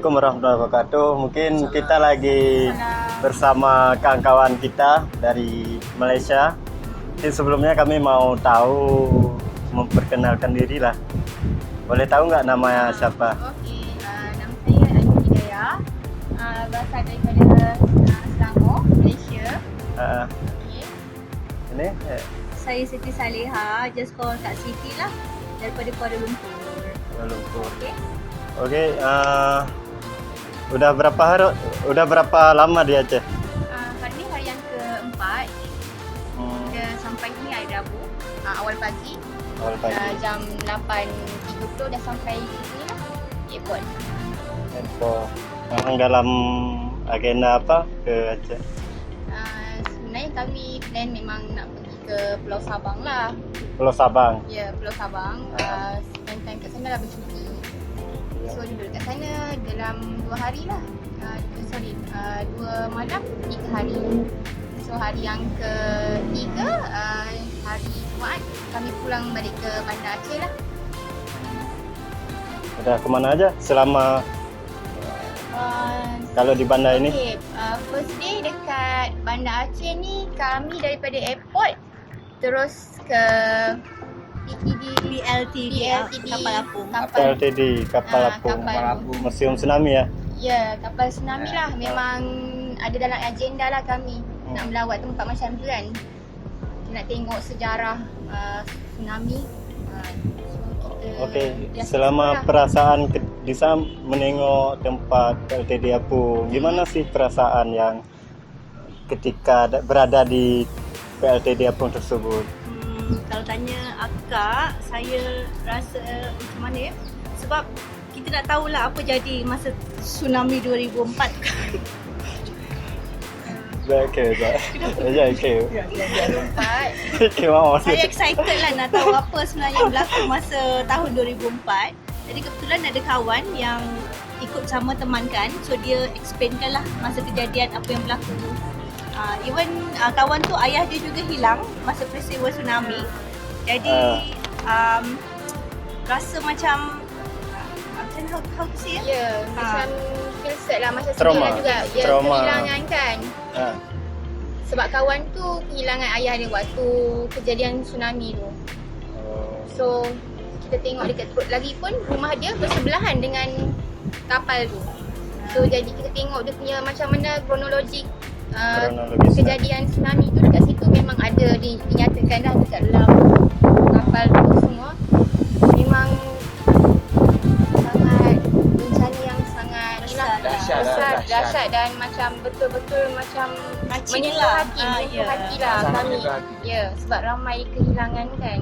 Assalamualaikum warahmatullahi wabarakatuh. Mungkin kita lagi bersama kawan-kawan kita dari Malaysia. Jadi sebelumnya kami mau tahu, memperkenalkan diri lah. Boleh tahu nggak namanya siapa? Okey, nama saya Ayu Hidayah. Berasal daripada Selangor, Malaysia. Okey. Ini Saya Siti Saleha, just call Kak Siti lah, daripada Kuala Lumpur. Kuala Lumpur. Okay. Okey, udah berapa lama di Aceh? Hari ni hari yang keempat. Kita sampai sini hari Rabu, awal pagi. Awal pagi. Jam 8.30 dah sampai di sini lah, airport. Memang dalam agenda apa ke Aceh? Sebenarnya kami plan memang nak pergi ke Pulau Sabang lah. Pulau Sabang. Ya, Pulau Sabang. Spend time kat sana lah bercuti. So duduk kat sana dalam 2 hari lah. 2 malam, 3 hari. So hari yang ketiga, hari Jumaat, kami pulang balik ke Bandar Aceh lah. Udah kemana aja selama kalau di bandar ini? Okay, first day dekat Bandar Aceh ni, kami daripada airport terus ke PLTD, kapal apung. PLTD, kapal apung. Museum Tsunami ya? Ya, kapal tsunami lah. Memang ada dalam agenda lah kami nak melawat tempat macam tu kan. Kita nak tengok sejarah tsunami. Okey, selama perasaan di sana menengok tempat PLTD apung, gimana sih perasaan yang ketika berada di PLTD apung tersebut? Kalau tanya akak, saya rasa macam mana ya? Sebab kita nak tahulah apa jadi masa tsunami 2004 Okey. Saya excited lah nak tahu apa sebenarnya yang berlaku masa tahun 2004. Jadi kebetulan ada kawan yang ikut sama teman kan, so dia explainkan lah masa kejadian apa yang berlaku. Even kawan tu ayah dia juga hilang masa peristiwa tsunami. Jadi rasa macam how to say Ya, macam feel sad lah, macam Trauma. sedih lah juga. Ya, Trauma. kehilangan kan. Sebab kawan tu kehilangan ayah dia waktu kejadian tsunami tu. So kita tengok dekat perut lagi pun rumah dia bersebelahan dengan kapal tu. So jadi kita tengok dia punya macam mana kronologi kejadian tsunami tu dekat situ memang ada dinyatakan dah dekat dalam kapal tu semua. Memang sangat bencana yang sangat dahsyat dan macam betul-betul macam menyentuh hati, menyentuh hati lah kami. Ya, sebab ramai kehilangan kan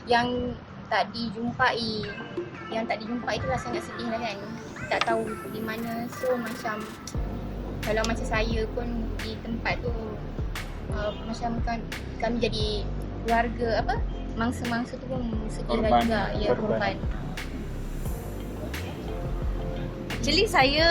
yang tak dijumpai. Yang tak dijumpai itulah sangat sedih lah kan. Tak tahu di mana. So macam kalau macam saya pun di tempat tu macam kami jadi keluarga mangsa-mangsa tu pun sedih lah juga. Ya, korban. Actually saya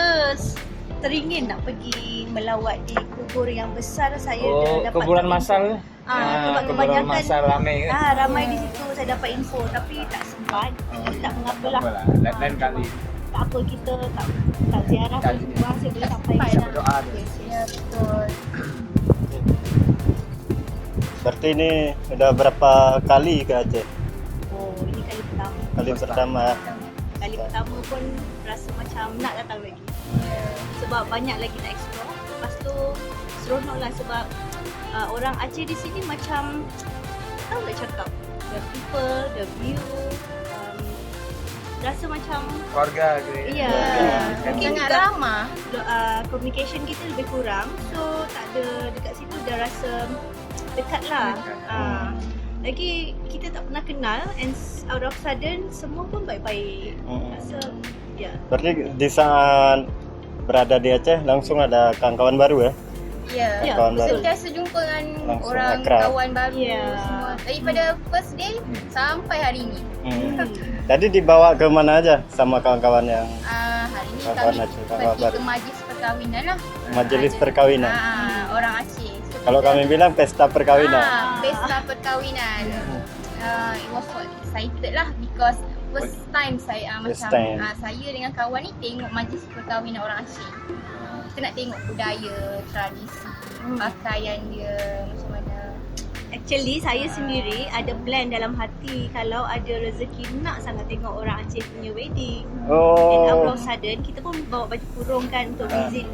teringin nak pergi melawat di kubur yang besar. Saya dah dapat kuburan masal. sebab Kuburan kebanyakan masal ramai kan. ramai di situ. Saya dapat info tapi tak sempat. Tak mengapalah. Lain kali. Tak apa, kita tak ziarah pun masih boleh sampai sana. Berdoa dia. Ya, betul. Berarti ini udah berapa kali ke Aceh? Oh, ini kali pertama. Kali pertama. Kali pertama pun rasa macam nak datang lagi. Sebab banyak lagi nak explore. Lepas tu seronok lah sebab orang Aceh di sini macam tahu tak cakap, the people, the view, rasa macam Keluarga ke. ya, mungkin Sangat juga ramah. communication kita lebih kurang, so tak ada dekat situ dah rasa dekat lah. Lagi kita tak pernah kenal and out of sudden semua pun baik-baik. Rasa ya. Berarti di saat berada di Aceh langsung ada kawan-kawan baru ya? Ya, Kawan baru. sentiasa jumpa dengan Langsung orang akrab. kawan baru Ya. semua. Daripada first day sampai hari ni. Tadi dibawa ke mana aja sama kawan-kawan yang Hari ni Kawan kami Aceh, kawan pergi baru. ke majlis perkahwinan lah. majelis perkawinan? Orang Aceh. So, Kalau kami bilang pesta perkawinan. pesta perkahwinan. It was so excited lah because first time saya First macam time. saya dengan kawan ni tengok majlis perkahwinan orang Aceh. Kita nak tengok budaya, tradisi, pakaian dia macam mana. Actually saya sendiri ada plan dalam hati kalau ada rezeki nak sangat tengok orang Aceh punya wedding. And out Oh. of sudden kita pun bawa baju kurung kan untuk visit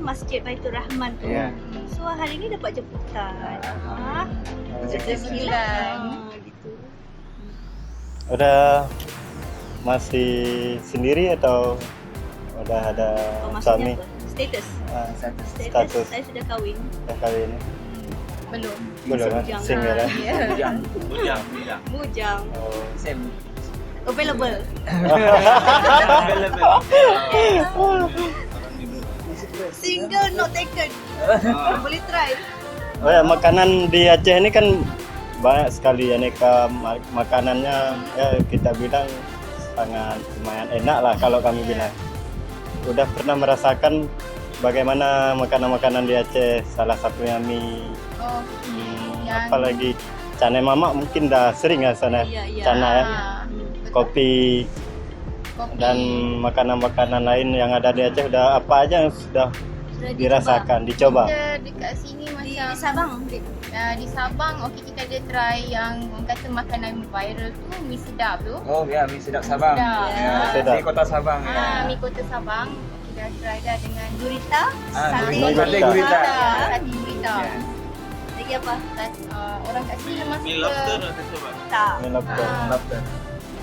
Masjid Baitur Rahman tu. Ya. So hari ni dapat jemputan. Rezeki lah. Gitu. Udah masih sendiri atau udah ada Oh, suami? maksudnya apa? Status. Ah, Status. Status. Saya sudah kahwin. dah kahwin ni? Belum. Belum kan? Bujang. Single kan? Ya. Bujang. Oh. Same. Available. Single not taken. Boleh try. Oh ya, makanan di Aceh ni kan banyak sekali aneka makanannya, ya kita bilang sangat lumayan enak lah kalau kami bilang. Udah pernah merasakan bagaimana makanan-makanan di Aceh, salah satunya mie, Oh, yang apalagi cane mamak mungkin dah sering lah sana, Ya. cana ya, betul. kopi Kopi. dan makanan-makanan lain yang ada di Aceh udah apa aja yang sudah Sudah dirasakan, dicoba. Kita dekat sini Di macam Sabang. di Sabang, okey kita ada try yang orang kata makanan viral tu, mi sedap tu. Oh ya, mi sedap Sabang. Sedap. Ya, Sedap. di kota Sabang ya. Mi kota Sabang. Kita dah try dah dengan Gurita. Sate. gurita. Sate gurita. Sate gurita. Ya. Lagi apa? Orang kat sini memang Mi suka. lobster ada coba? Tak. Mie lobster. Lobster.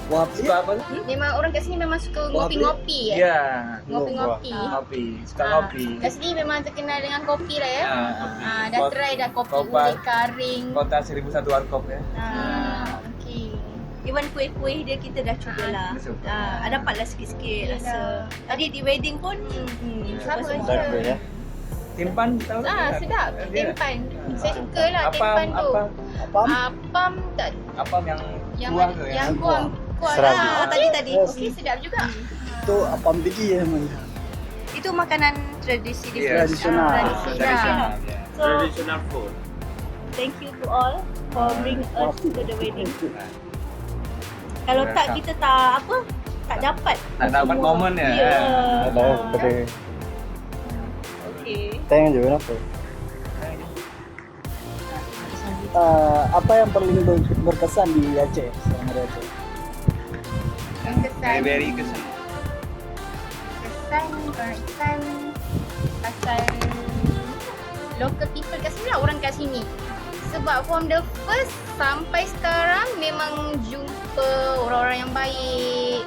Suka apa? Memang orang kat sini memang suka ngopi-ngopi Ya. Ngopi-ngopi. Kopi, suka kopi. Kat sini memang terkenal dengan kopi lah ya. Ah, Dah try dah kopi Kopas. ubi karing. Kota 1001 warkop ya. Okey. Even kuih-kuih dia kita dah cuba lah. Dia suka. Dapatlah sikit-sikit Yelah. rasa. Tadi di wedding pun Sama semua. je. Bagus ya. Timpan tahu? Sedap. Dia. Tempan. Saya suka lah Apam, tempan tu. apam. Apam tak Apam yang buah tu yang kuah. Serabi. Oh tadi. Okey sedap juga. Itu apam biji ya namanya. Itu makanan tradisi di Iya. Tradisional. Tradisional. So Traditional food. thank you to all for bring us to the wedding. Kalau tak kita tak dapat. Tak dapat semua. momen ya. Ya. Ada seperti Okey. teng juga apa? Apa yang paling berkesan di Aceh selama di Aceh? Yang kesan. Very kesan. Kesan pasal local people kat sini lah, orang kat sini. Sebab from the first sampai sekarang memang jumpa orang-orang yang baik.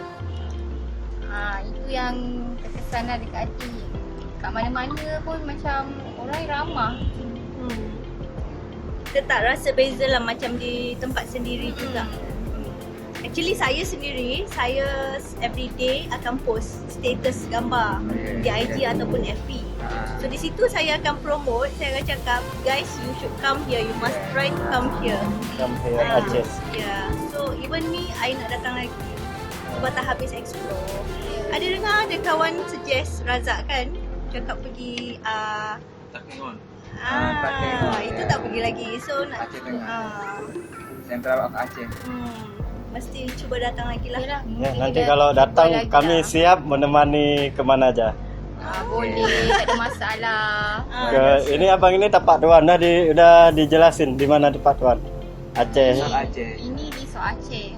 Itu yang terkesan lah dekat hati. Kat mana-mana pun macam orang yang ramah. Kita tak rasa beza lah macam di tempat sendiri juga. Actually saya sendiri, saya everyday akan post status gambar di IG ataupun FB. So di situ saya akan promote, saya akan cakap, guys you should come here, you must try to come here. Come here Aceh. Yeah. So even me, I nak datang lagi. Sebab tak habis explore. Ada dengar ada kawan suggest Razak kan, cakap pergi Takengon. Tak Tengah. itu tak pergi lagi. So nak Aceh Tengah. ah, Sentral of Aceh. mesti cuba datang lagi lah. Yalah, Ya, mungkin nanti kita kalau cuba datang lagi kami lah. siap menemani kemana aja. Boleh, tak ada masalah. Ini abang ini tempat tuan udah dijelasin di mana tempat tuan. Aceh. Sok Aceh. Ini di Sok Aceh.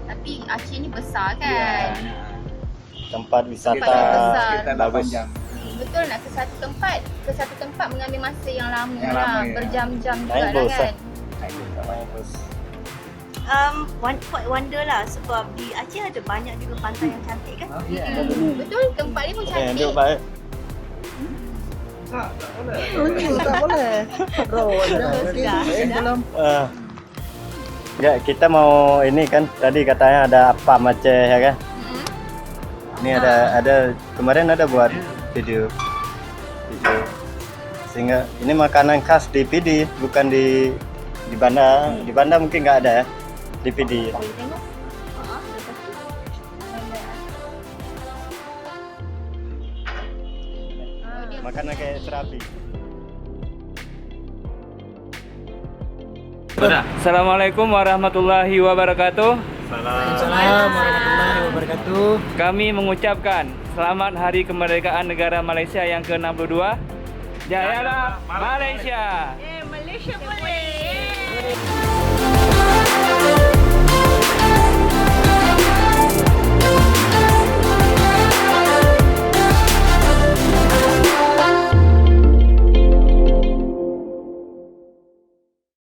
Tapi Aceh ni besar kan. Ya. Tempat wisata Tempat yang besar. Sekitar 8 bagus. jam. Betul nak ke satu tempat mengambil masa yang lama Yang lah. lama, ya. Berjam-jam juga Naik lah bos, kan. Bagus. Quite wonder lah sebab di Aceh ada banyak juga pantai yang cantik kan. Oh ya. Betul, tempat ni pun Okey, cantik. duduk baik. Tak boleh. Bro, belum. Ya, kita mau ini kan tadi katanya ada apa Aceh ya kan? Ini ada kemarin ada buat video. Sehingga ini makanan khas di PD, bukan di Banda. Di Banda mungkin nggak ada ya. Di PD. Boleh tengok. Makanan kayak serabi. Assalamualaikum warahmatullahi wabarakatuh. Waalaikumsalam warahmatullahi wabarakatuh. Kami mengucapkan selamat Hari Kemerdekaan Negara Malaysia yang ke-62. Jayalah Malaysia. Malaysia boleh.